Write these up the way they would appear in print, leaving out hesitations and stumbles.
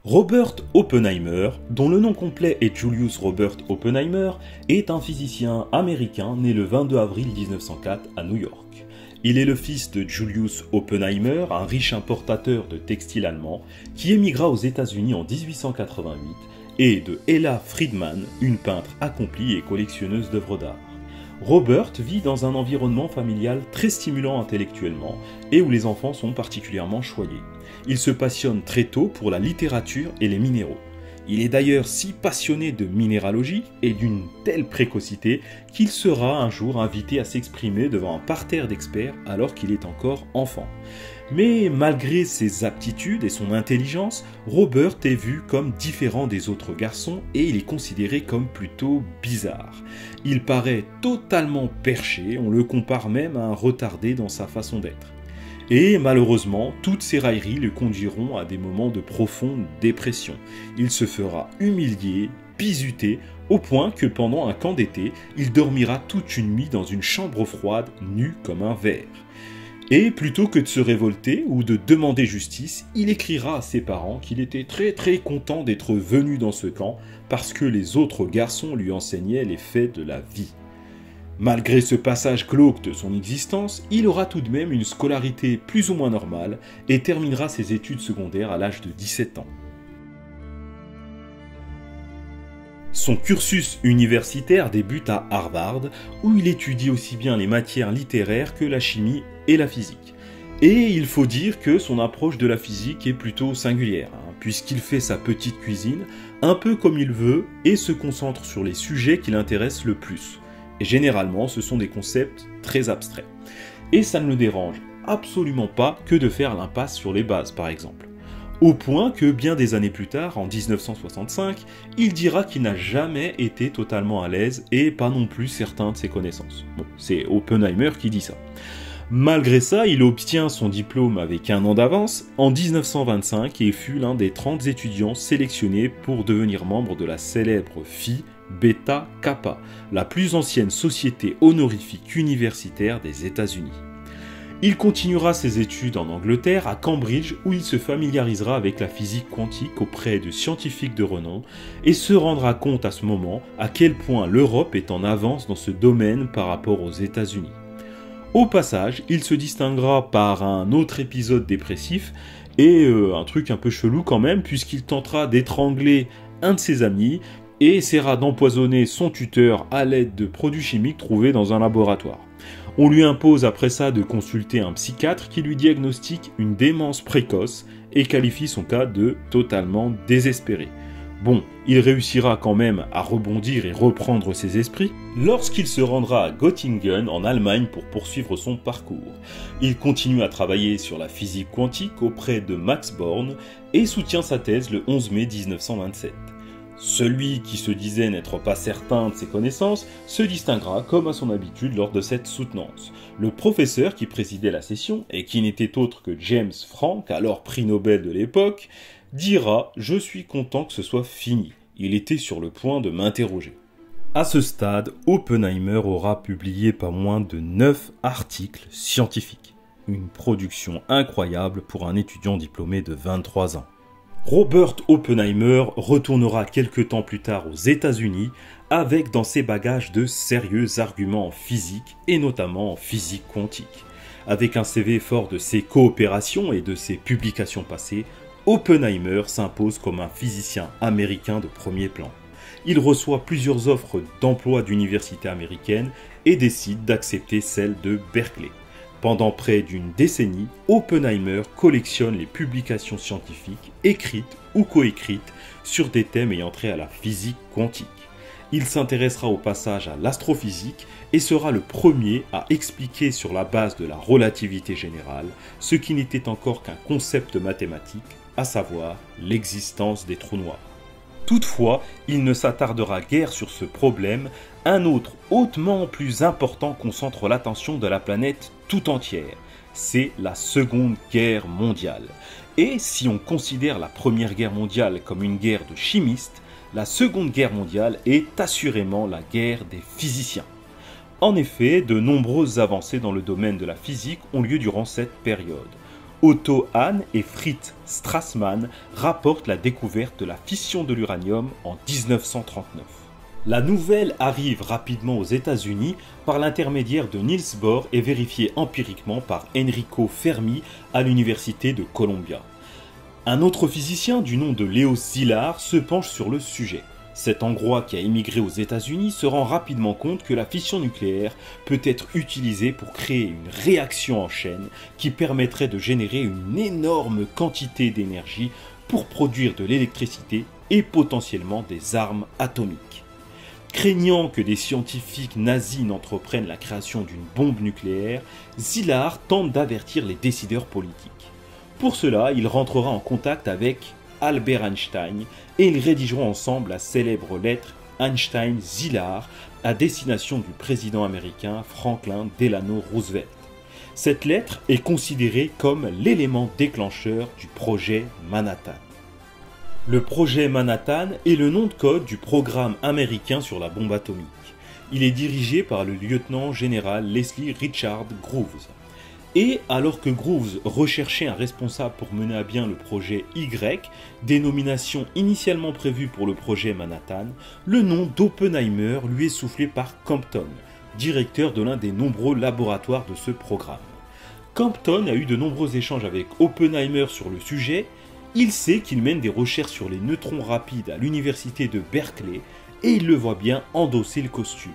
Robert Oppenheimer, dont le nom complet est Julius Robert Oppenheimer, est un physicien américain né le 22 avril 1904 à New York. Il est le fils de Julius Oppenheimer, un riche importateur de textiles allemand, qui émigra aux États-Unis en 1888, et de Ella Friedman, une peintre accomplie et collectionneuse d'œuvres d'art. Robert vit dans un environnement familial très stimulant intellectuellement et où les enfants sont particulièrement choyés. Il se passionne très tôt pour la littérature et les minéraux. Il est d'ailleurs si passionné de minéralogie et d'une telle précocité qu'il sera un jour invité à s'exprimer devant un parterre d'experts alors qu'il est encore enfant. Mais malgré ses aptitudes et son intelligence, Robert est vu comme différent des autres garçons et il est considéré comme plutôt bizarre. Il paraît totalement perché, on le compare même à un retardé dans sa façon d'être. Et malheureusement, toutes ces railleries le conduiront à des moments de profonde dépression. Il se fera humilier, bizuter, au point que pendant un camp d'été, il dormira toute une nuit dans une chambre froide, nu comme un verre. Et plutôt que de se révolter ou de demander justice, il écrira à ses parents qu'il était très content d'être venu dans ce camp parce que les autres garçons lui enseignaient les faits de la vie. Malgré ce passage glauque de son existence, il aura tout de même une scolarité plus ou moins normale et terminera ses études secondaires à l'âge de 17 ans. Son cursus universitaire débute à Harvard, où il étudie aussi bien les matières littéraires que la chimie et la physique. Et il faut dire que son approche de la physique est plutôt singulière, puisqu'il fait sa petite cuisine un peu comme il veut et se concentre sur les sujets qui l'intéressent le plus. Et généralement, ce sont des concepts très abstraits. Et ça ne le dérange absolument pas que de faire l'impasse sur les bases, par exemple. Au point que bien des années plus tard, en 1965, il dira qu'il n'a jamais été totalement à l'aise et pas non plus certain de ses connaissances. Bon, c'est Oppenheimer qui dit ça. Malgré ça, il obtient son diplôme avec un an d'avance en 1925 et fut l'un des 30 étudiants sélectionnés pour devenir membre de la célèbre Phi Beta Kappa, la plus ancienne société honorifique universitaire des États-Unis. Il continuera ses études en Angleterre, à Cambridge, où il se familiarisera avec la physique quantique auprès de scientifiques de renom et se rendra compte à ce moment à quel point l'Europe est en avance dans ce domaine par rapport aux États-Unis. Au passage, il se distinguera par un autre épisode dépressif et un truc un peu chelou quand même, puisqu'il tentera d'étrangler un de ses amis et essaiera d'empoisonner son tuteur à l'aide de produits chimiques trouvés dans un laboratoire. On lui impose après ça de consulter un psychiatre qui lui diagnostique une démence précoce et qualifie son cas de totalement désespéré. Bon, il réussira quand même à rebondir et reprendre ses esprits lorsqu'il se rendra à Göttingen en Allemagne pour poursuivre son parcours. Il continue à travailler sur la physique quantique auprès de Max Born et soutient sa thèse le 11 mai 1927. Celui qui se disait n'être pas certain de ses connaissances se distinguera comme à son habitude lors de cette soutenance. Le professeur qui présidait la session, et qui n'était autre que James Franck, alors prix Nobel de l'époque, dira « Je suis content que ce soit fini ». Il était sur le point de m'interroger. À ce stade, Oppenheimer aura publié pas moins de 9 articles scientifiques. Une production incroyable pour un étudiant diplômé de 23 ans. Robert Oppenheimer retournera quelque temps plus tard aux États-Unis avec dans ses bagages de sérieux arguments en physique et notamment en physique quantique. Avec un CV fort de ses coopérations et de ses publications passées, Oppenheimer s'impose comme un physicien américain de premier plan. Il reçoit plusieurs offres d'emploi d'universités américaines et décide d'accepter celle de Berkeley. Pendant près d'une décennie, Oppenheimer collectionne les publications scientifiques écrites ou coécrites sur des thèmes ayant trait à la physique quantique. Il s'intéressera au passage à l'astrophysique et sera le premier à expliquer sur la base de la relativité générale ce qui n'était encore qu'un concept mathématique, à savoir l'existence des trous noirs. Toutefois, il ne s'attardera guère sur ce problème, un autre hautement plus important concentre l'attention de la planète tout entière. C'est la Seconde Guerre mondiale. Et si on considère la Première Guerre mondiale comme une guerre de chimistes, la Seconde Guerre mondiale est assurément la guerre des physiciens. En effet, de nombreuses avancées dans le domaine de la physique ont lieu durant cette période. Otto Hahn et Fritz Strassmann rapportent la découverte de la fission de l'uranium en 1939. La nouvelle arrive rapidement aux États-Unis par l'intermédiaire de Niels Bohr et vérifiée empiriquement par Enrico Fermi à l'université de Columbia. Un autre physicien du nom de Leo Szilard se penche sur le sujet. Cet Hongrois qui a émigré aux États-Unis se rend rapidement compte que la fission nucléaire peut être utilisée pour créer une réaction en chaîne qui permettrait de générer une énorme quantité d'énergie pour produire de l'électricité et potentiellement des armes atomiques. Craignant que des scientifiques nazis n'entreprennent la création d'une bombe nucléaire, Szilard tente d'avertir les décideurs politiques. Pour cela, il rentrera en contact avec Albert Einstein et ils rédigeront ensemble la célèbre lettre Einstein-Szilard à destination du président américain Franklin Delano Roosevelt. Cette lettre est considérée comme l'élément déclencheur du projet Manhattan. Le projet Manhattan est le nom de code du programme américain sur la bombe atomique. Il est dirigé par le lieutenant-général Leslie Richard Groves. Et alors que Groves recherchait un responsable pour mener à bien le projet Y, dénomination initialement prévue pour le projet Manhattan, le nom d'Oppenheimer lui est soufflé par Compton, directeur de l'un des nombreux laboratoires de ce programme. Compton a eu de nombreux échanges avec Oppenheimer sur le sujet. Il sait qu'il mène des recherches sur les neutrons rapides à l'université de Berkeley et il le voit bien endosser le costume.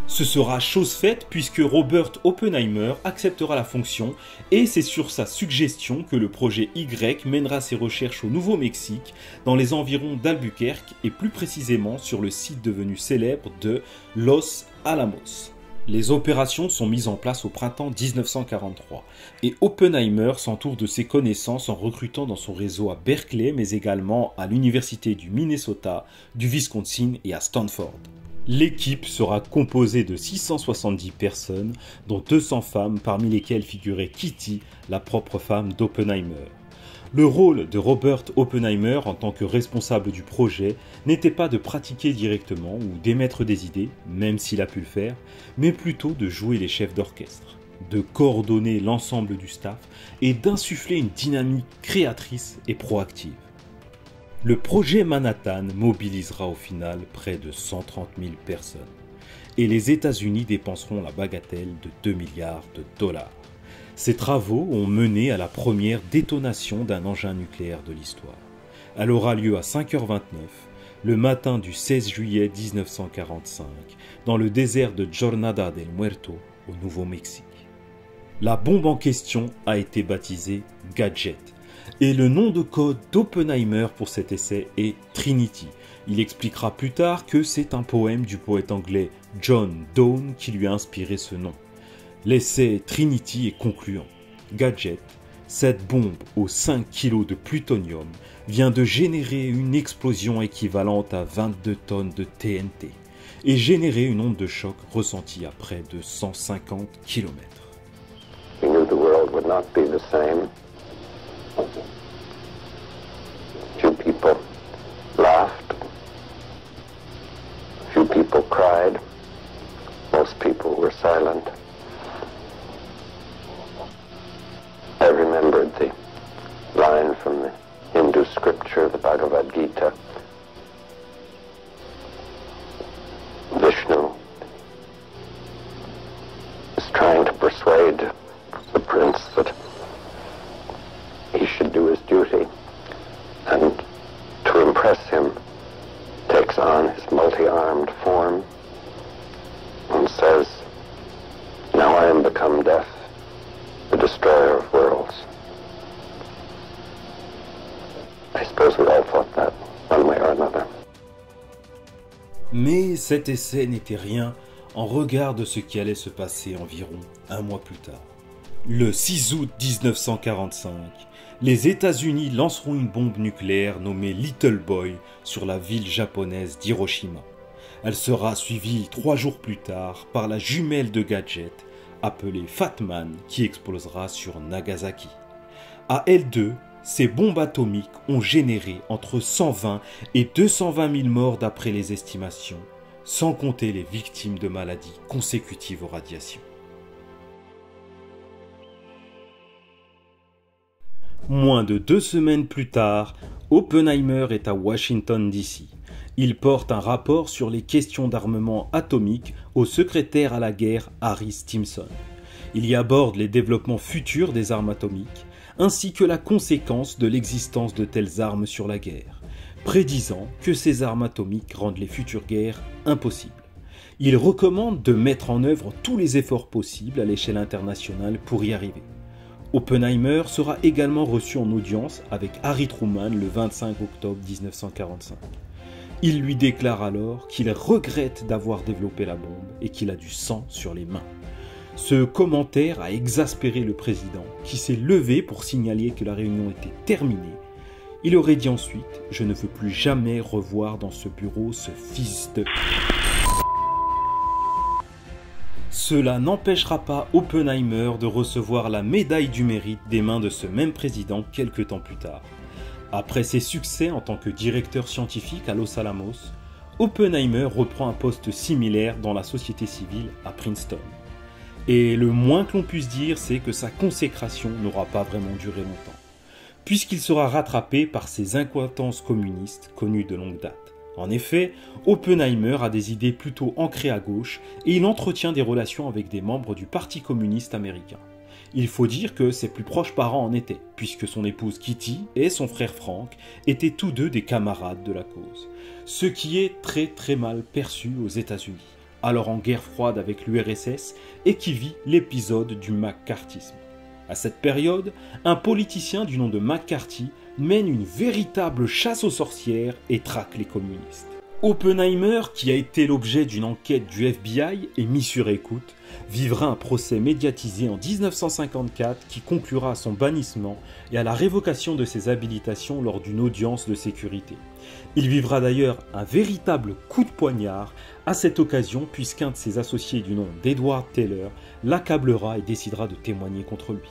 Ce sera chose faite puisque Robert Oppenheimer acceptera la fonction et c'est sur sa suggestion que le projet Y mènera ses recherches au Nouveau-Mexique dans les environs d'Albuquerque et plus précisément sur le site devenu célèbre de Los Alamos. Les opérations sont mises en place au printemps 1943 et Oppenheimer s'entoure de ses connaissances en recrutant dans son réseau à Berkeley mais également à l'université du Minnesota, du Wisconsin et à Stanford. L'équipe sera composée de 670 personnes, dont 200 femmes, parmi lesquelles figurait Kitty, la propre femme d'Oppenheimer. Le rôle de Robert Oppenheimer en tant que responsable du projet n'était pas de pratiquer directement ou d'émettre des idées, même s'il a pu le faire, mais plutôt de jouer les chefs d'orchestre, de coordonner l'ensemble du staff et d'insuffler une dynamique créatrice et proactive. Le projet Manhattan mobilisera au final près de 130 000 personnes et les États-Unis dépenseront la bagatelle de 2 milliards de dollars. Ces travaux ont mené à la première détonation d'un engin nucléaire de l'histoire. Elle aura lieu à 5h29, le matin du 16 juillet 1945, dans le désert de Jornada del Muerto, au Nouveau-Mexique. La bombe en question a été baptisée Gadget. Et le nom de code d'Oppenheimer pour cet essai est Trinity. Il expliquera plus tard que c'est un poème du poète anglais John Donne qui lui a inspiré ce nom. L'essai Trinity est concluant. Gadget, cette bombe aux 5 kg de plutonium, vient de générer une explosion équivalente à 22 tonnes de TNT et générer une onde de choc ressentie à près de 150 km. We knew the world would not be the same. Few people laughed. Few people cried. Most people were silent. I remembered the line from the Hindu scripture, the Bhagavad Gita. Vishnu is trying to persuade the prince that he should do his duty, and to impress him takes on his multi-armed form and says, "Now I am become death, the destroyer of worlds." I suppose we all thought that, one way or another. Mais cet essai n'était rien en regard de ce qui allait se passer environ un mois plus tard. Le 6 août 1945, les États-Unis lanceront une bombe nucléaire nommée Little Boy sur la ville japonaise d'Hiroshima. Elle sera suivie 3 jours plus tard par la jumelle de Gadget, appelée Fat Man, qui explosera sur Nagasaki. À elles deux, ces bombes atomiques ont généré entre 120 et 220 000 morts d'après les estimations, sans compter les victimes de maladies consécutives aux radiations. Moins de 2 semaines plus tard, Oppenheimer est à Washington DC. Il porte un rapport sur les questions d'armement atomique au secrétaire à la guerre Harry Stimson. Il y aborde les développements futurs des armes atomiques, ainsi que la conséquence de l'existence de telles armes sur la guerre, prédisant que ces armes atomiques rendent les futures guerres impossibles. Il recommande de mettre en œuvre tous les efforts possibles à l'échelle internationale pour y arriver. Oppenheimer sera également reçu en audience avec Harry Truman le 25 octobre 1945. Il lui déclare alors qu'il regrette d'avoir développé la bombe et qu'il a du sang sur les mains. Ce commentaire a exaspéré le président, qui s'est levé pour signaler que la réunion était terminée. Il aurait dit ensuite « Je ne veux plus jamais revoir dans ce bureau ce fils de... » Cela n'empêchera pas Oppenheimer de recevoir la médaille du mérite des mains de ce même président quelques temps plus tard. Après ses succès en tant que directeur scientifique à Los Alamos, Oppenheimer reprend un poste similaire dans la société civile à Princeton. Et le moins que l'on puisse dire, c'est que sa consécration n'aura pas vraiment duré longtemps, puisqu'il sera rattrapé par ses incohérences communistes connues de longue date. En effet, Oppenheimer a des idées plutôt ancrées à gauche et il entretient des relations avec des membres du Parti communiste américain. Il faut dire que ses plus proches parents en étaient, puisque son épouse Kitty et son frère Frank étaient tous deux des camarades de la cause, ce qui est très mal perçu aux États-Unis, alors en guerre froide avec l'URSS et qui vit l'épisode du McCarthyisme. À cette période, un politicien du nom de McCarthy mène une véritable chasse aux sorcières et traque les communistes. Oppenheimer, qui a été l'objet d'une enquête du FBI et mis sur écoute, vivra un procès médiatisé en 1954 qui conclura à son bannissement et à la révocation de ses habilitations lors d'une audience de sécurité. Il vivra d'ailleurs un véritable coup de poignard à cette occasion puisqu'un de ses associés du nom d'Edward Teller l'accablera et décidera de témoigner contre lui.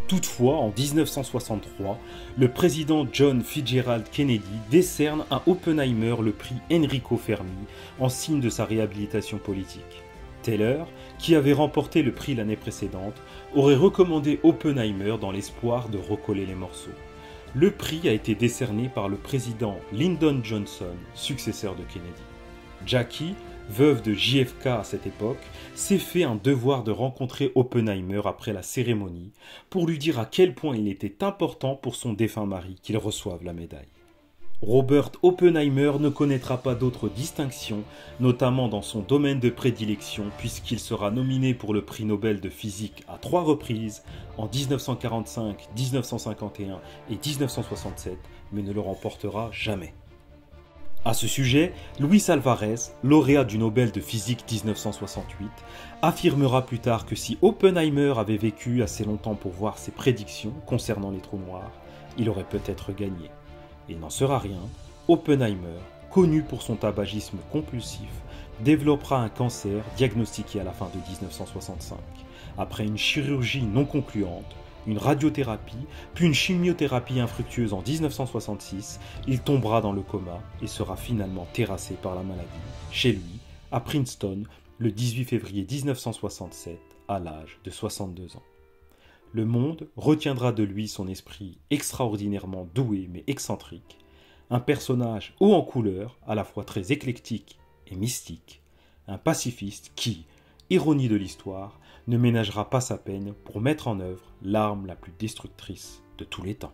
Toutefois, en 1963, le président John Fitzgerald Kennedy décerne à Oppenheimer le prix Enrico Fermi en signe de sa réhabilitation politique. Teller, qui avait remporté le prix l'année précédente, aurait recommandé Oppenheimer dans l'espoir de recoller les morceaux. Le prix a été décerné par le président Lyndon Johnson, successeur de Kennedy. Jackie, veuve de JFK à cette époque, s'est fait un devoir de rencontrer Oppenheimer après la cérémonie pour lui dire à quel point il était important pour son défunt mari qu'il reçoive la médaille. Robert Oppenheimer ne connaîtra pas d'autres distinctions, notamment dans son domaine de prédilection, puisqu'il sera nominé pour le prix Nobel de physique à 3 reprises, en 1945, 1951 et 1967, mais ne le remportera jamais. À ce sujet, Luis Alvarez, lauréat du Nobel de physique 1968, affirmera plus tard que si Oppenheimer avait vécu assez longtemps pour voir ses prédictions concernant les trous noirs, il aurait peut-être gagné. Il n'en sera rien, Oppenheimer, connu pour son tabagisme compulsif, développera un cancer diagnostiqué à la fin de 1965. Après une chirurgie non concluante, une radiothérapie, puis une chimiothérapie infructueuse en 1966, il tombera dans le coma et sera finalement terrassé par la maladie, chez lui, à Princeton, le 18 février 1967, à l'âge de 62 ans. Le monde retiendra de lui son esprit extraordinairement doué mais excentrique, un personnage haut en couleur, à la fois très éclectique et mystique, un pacifiste qui, ironie de l'histoire, ne ménagera pas sa peine pour mettre en œuvre l'arme la plus destructrice de tous les temps.